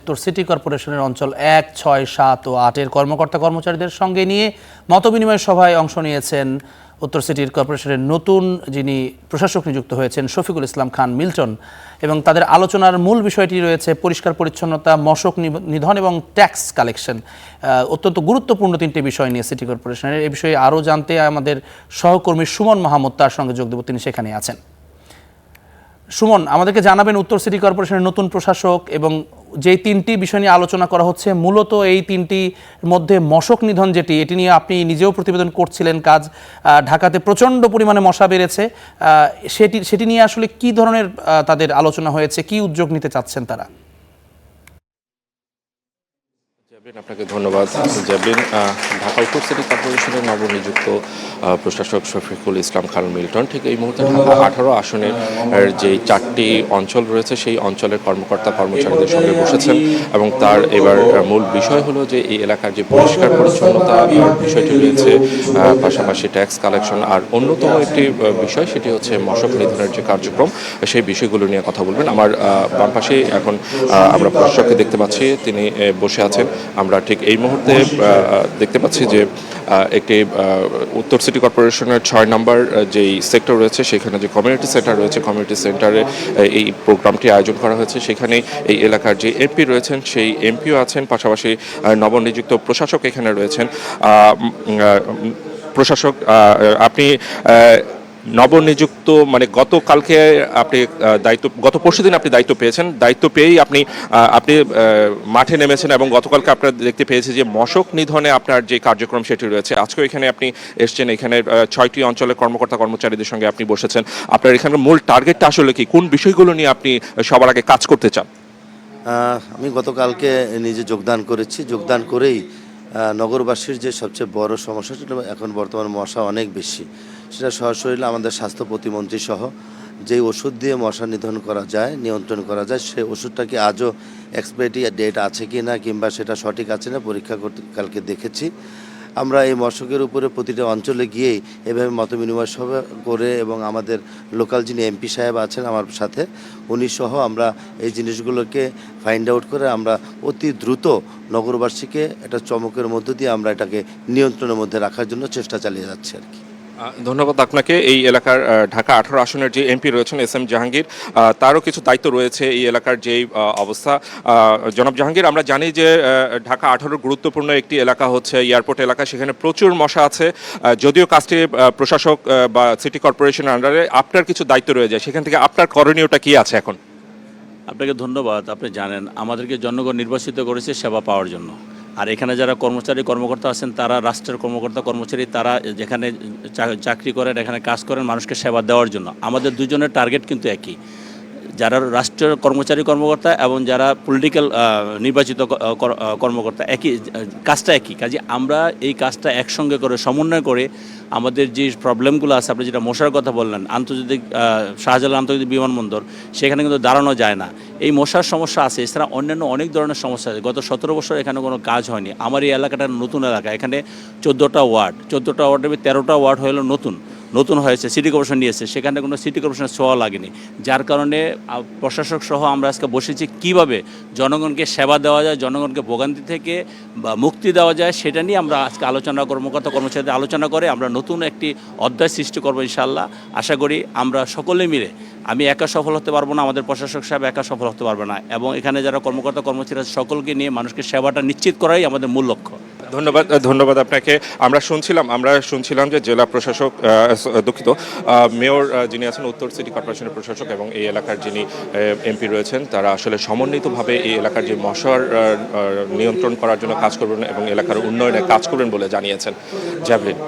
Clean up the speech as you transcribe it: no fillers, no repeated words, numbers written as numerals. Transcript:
উত্তর সিটি কর্পোরেশনের অঞ্চল ১, ৬, ৭ ও ৮-এর কর্মকর্তা কর্মচারীদের সঙ্গে নিয়ে মতবিনিময় সভায় অংশ নিয়েছেন উত্তর সিটি কর্পোরেশনের নতুন যিনি প্রশাসক নিযুক্ত হয়েছেন শফিকুল ইসলাম খান মিল্টন এবং তাদের আলোচনার মূল বিষয়টি রয়েছে পরিষ্কার পরিচ্ছন্নতা, মশক নিধন এবং ট্যাক্স কালেকশন। অত্যন্ত গুরুত্বপূর্ণ তিনটি বিষয় নিয়ে সিটি কর্পোরেশনের। এই বিষয়ে আরও জানতে আমাদের সহকর্মী সুমন মাহমুদ তার সঙ্গে যোগ দেব, তিনি সেখানে আছেন। সুমন, আমাদেরকে জানাবেন উত্তর সিটি কর্পোরেশনের নতুন প্রশাসক এবং যে তিনটি বিষয় নিয়ে আলোচনা করা হচ্ছে, মূলত এই তিনটির মধ্যে মশক নিধন যেটি, এটি নিয়ে আপনি নিজেও প্রতিবেদন করছিলেন কাজ। ঢাকাতে প্রচণ্ড পরিমাণে মশা বেড়েছে, সেটি নিয়ে আসলে কি ধরনের তাদের আলোচনা হয়েছে, কি উদ্যোগ নিতে চাচ্ছেন তারা? আপনাকে ধন্যবাদ জাবিন। ঢাকা উত্তর সিটি কর্পোরেশনের নবনিযুক্ত প্রশাসক শফিকুল ইসলাম খান মিল্টন ঠিক এই মুহূর্তে ঢাকা 18 আসনের যে 4টি অঞ্চল রয়েছে সেই অঞ্চলের কর্মকর্তা কর্মচারীদের সঙ্গে বসেছেন এবং তার এবার মূল বিষয় হলো যে এই এলাকার যে পরিষ্কার পরিচ্ছন্নতা বিষয়টি রয়েছে, পাশাপাশি ট্যাক্স কালেকশন, আর অন্যতম একটি বিষয় সেটি হচ্ছে মশক নিধনের যে কার্যক্রম, সেই বিষয়গুলো নিয়ে কথা বলবেন। আমার বাম পাশে এখন আমরা প্রশাসককে দেখতে পাচ্ছি, তিনি বসে আছেন। আমরা ঠিক এই মুহূর্তে দেখতে পাচ্ছি যে একটি উত্তর সিটি কর্পোরেশনের 6 নম্বর যেই সেক্টর রয়েছে সেখানে যে কমিউনিটি সেন্টার রয়েছে, কমিউনিটি সেন্টারে এই প্রোগ্রামটি আয়োজন করা হয়েছে। সেখানে এই এলাকার যে এমপি রয়েছেন সেই এমপিও আছেন, পাশাপাশি নবনিযুক্ত প্রশাসক এখানে রয়েছেন। প্রশাসক, আপনি নবনিযুক্ত মানে গতকালকে আপনি গত পরশুদিন আপনি দায়িত্ব পেয়েছেন, দায়িত্ব পেয়েই আপনি মাঠে নেমেছেন এবং গতকালকে আপনারা দেখতে পেয়েছি যে মশক নিধনে আপনার যে কার্যক্রম সেটি রয়েছে। আজকেও এখানে আপনি এসছেন, এখানে 6টি অঞ্চলের কর্মকর্তা কর্মচারীদের সঙ্গে আপনি বসেছেন। আপনার এখানে মূল টার্গেটটা আসলে কি, কোন বিষয়গুলো নিয়ে আপনি সবার আগে কাজ করতে চান? আমি গতকালকে নিজে যোগদান করেছি। যোগদান করেই নগরবাসীর যে সবচেয়ে বড় সমস্যা সেটা এখন বর্তমান মশা অনেক বেশি, সেটা সরাসরি আমাদের স্বাস্থ্য প্রতিমন্ত্রী সহ যেই ওষুধ দিয়ে মশা নিধন করা যায়, নিয়ন্ত্রণ করা যায়, সেই ওষুধটা কি আজও এক্সপায়ারি ডেট আছে কি না, কিংবা সেটা সঠিক আছে না পরীক্ষা করতে কালকে দেখেছি। আমরা এই মশকের উপরে প্রতিটা অঞ্চলে গিয়েই এভাবে মতবিনিময় সভা করে এবং আমাদের লোকাল যিনি এমপি সাহেব আছেন আমার সাথে, উনি সহ আমরা এই জিনিসগুলোকে ফাইন্ড আউট করে আমরা অতি দ্রুত নগরবাসীকে একটা চমকের মধ্য দিয়ে আমরা এটাকে নিয়ন্ত্রণের মধ্যে রাখার জন্য চেষ্টা চালিয়ে যাচ্ছি আর কি। ধন্যবাদ আপনাকে। এই এলাকার ঢাকা 18 আসনের যে এমপি রয়েছেন SM জাহাঙ্গীর, তারও কিছু দায়িত্ব রয়েছে এই এলাকার যেই অবস্থা। জনাব জাহাঙ্গীর, আমরা জানি যে ঢাকা 18 গুরুত্বপূর্ণ একটি এলাকা হচ্ছে এয়ারপোর্ট এলাকা, সেখানে প্রচুর মশা আছে। যদিও কাজটি প্রশাসক বা সিটি কর্পোরেশনের আন্ডারে, আপনার কিছু দায়িত্ব রয়ে যায়, সেখান থেকে আপনার করণীয়টা কি আছে এখন? আপনাকে ধন্যবাদ। আপনি জানেন আমাদেরকে জনগণ নির্বাচিত করেছে সেবা পাওয়ার জন্য, আর এখানে যারা কর্মকর্তা আছেন তারা রাষ্ট্রের কর্মকর্তা কর্মচারী, তারা যেখানে চাকরি করেন, এখানে কাজ করেন মানুষকে সেবা দেওয়ার জন্য। আমাদের দুজনের টার্গেট কিন্তু একই, যারা রাষ্ট্রের কর্মকর্তা এবং যারা পলিটিক্যাল নির্বাচিত কর্মকর্তা, কাজটা একই। কাজে আমরা এই কাজটা একসঙ্গে করে সমন্বয় করে আমাদের যে প্রবলেমগুলো আছে, আপনি যেটা মশার কথা বললেন, আন্তর্জাতিক শাহজালাল আন্তর্জাতিক বিমানবন্দর, সেখানে কিন্তু দাঁড়ানো যায় না, এই মশার সমস্যা আছে। এছাড়া অন্যান্য অনেক ধরনের সমস্যা আছে। গত 17 বছর এখানে কোনো কাজ হয়নি। আমার এই এলাকাটা নতুন এলাকা, এখানে 14টা ওয়ার্ডের 13টা ওয়ার্ড হলো নতুন হয়েছে, সিটি কর্পোরেশন নিয়েছে, সেখানে কোনো সিটি কর্পোরেশনের ছোঁয়া লাগেনি। যার কারণে প্রশাসক সহ আমরা আজকে বসেছি কীভাবে জনগণকে সেবা দেওয়া যায়, জনগণকে ভোগান্তি থেকে বা মুক্তি দেওয়া যায়, সেটা নিয়ে আমরা আজকে কর্মচারীদের আলোচনা করে আমরা নতুন একটি অধ্যায় সৃষ্টি করবো ইনশাআল্লাহ। আশা করি আমরা সকলে মিলে, আমি একা সফল হতে পারবো না, আমাদের প্রশাসক সাহেব একা সফল হতে পারবে না, এবং এখানে যারা কর্মচারী সকলকে নিয়ে মানুষকে সেবাটা নিশ্চিত করাই আমাদের মূল লক্ষ্য। ধন্যবাদ আপনাকে। আমরা শুনছিলাম যে জেলা প্রশাসক, দুঃখিত, মেয়র যিনি আছেন উত্তর সিটি কর্পোরেশনের প্রশাসক এবং এই এলাকার যিনি এমপি রয়েছেন, তারা আসলে সমন্বিতভাবে এই এলাকার যে মশার নিয়ন্ত্রণ করার জন্য কাজ করবেন এবং এলাকার উন্নয়নে কাজ করবেন বলে জানিয়েছেন। জ্যাভলিন।